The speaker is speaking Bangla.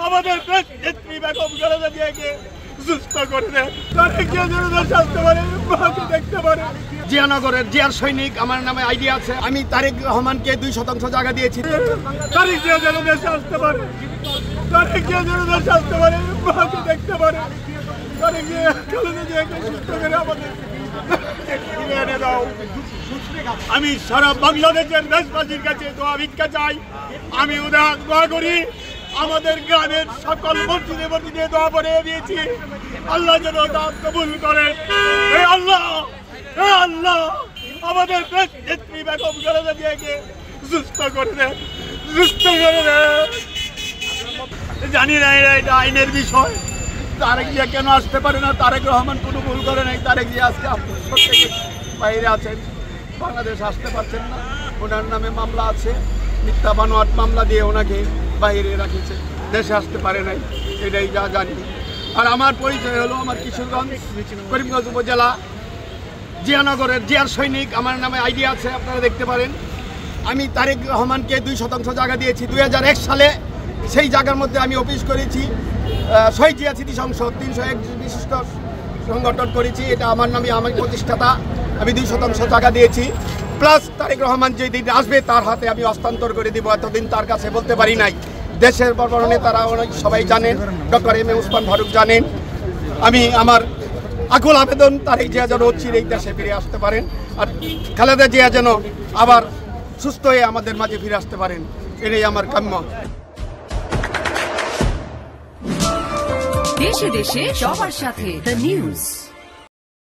আমাদের নেত্রী বেগম খালেদা জিয়াকে সুস্থ করে দেন। তারেক জিয়া যেন দেশে আসতে পারে, মাকে দেখতে পারে। জিয়ানগরের জিয়ার সৈনিক আমার নামে আইডি আছে। আমি তারেক রহমানকে 2% জায়গা দিয়েছি। তারেক জিয়া যেন দেশে আসতে পারে, তারেক জিয়া যেন দেশে আসতে পারে, মাকে দেখতে পারে। তারেক জিয়া খালেদা জিয়াকে সুস্থ করে আমাদের এনে দাও। আমি সারা বাংলাদেশের দেশবাসীর কাছে দোয়া ভিক্ষা চাই। আমি দোয়া করি, আমাদের গ্রামের সকল মসজিদে মসজিদে দোয়া পড়ে দিয়েছি। আল্লাহ যেন দান কবুল করে। হে আল্লাহ, হে আল্লাহ, আমাদের নেত্রী বেগম খালেদা জিয়াকে সুস্থ করে দেন, সুস্থ করে দেন। জানি না এটা আইনের বিষয়। তারেক জিয়া কেন আসতে পারে না? তারেক রহমান কোনো ভুল করে নাই। তারেক জিয়া আজকে থেকে বাইরে আছেন, বাংলাদেশ আসতে পারছেন না। ওনার নামে মামলা আছে, মিথ্যা বানোয়াট মামলা দিয়ে ওনাকে বাইরে রাখিছে, দেশে আসতে পারে নাই। এটাই যা জানি। আর আমার পরিচয় হলো, আমার কিশোরগঞ্জ করিমগঞ্জ উপজেলা জিয়ানগরের জিয়ার সৈনিক আমার নামে আইডি আছে, আপনারা দেখতে পারেন। আমি তারেক রহমানকে 2% জায়গা দিয়েছি 2001 সালে। সেই জায়গার মধ্যে আমি অফিস করেছি, শহীদ জিয়া স্মৃতি সংসদ 301 বিশিষ্ট সংগঠন করেছি। এটা আমার নামে, আমার প্রতিষ্ঠাতা। আমি 2% জায়গা দিয়েছি। প্লাস তারেক রহমান যেদিন আসবে তার হাতে আমি হস্তান্তর করে দিব। এতদিন তার কাছে বলতে পারি নাই। দেশের বড় বড় নেতারা অনেক সবাই জানেন, doctor M A Osman Faruk জানেন। আমি আমার আকুল আবেদন, তারেক জিয়া যেন চিরেই দেশে ফিরে আসতে পারেন, আর খালেদা জিয়া যেন আবার সুস্থ হয়ে আমাদের মাঝে ফিরে আসতে পারেন। এটাই আমার কাম্য। দেশে দেশে সবার সাথে দ্য নিউজ।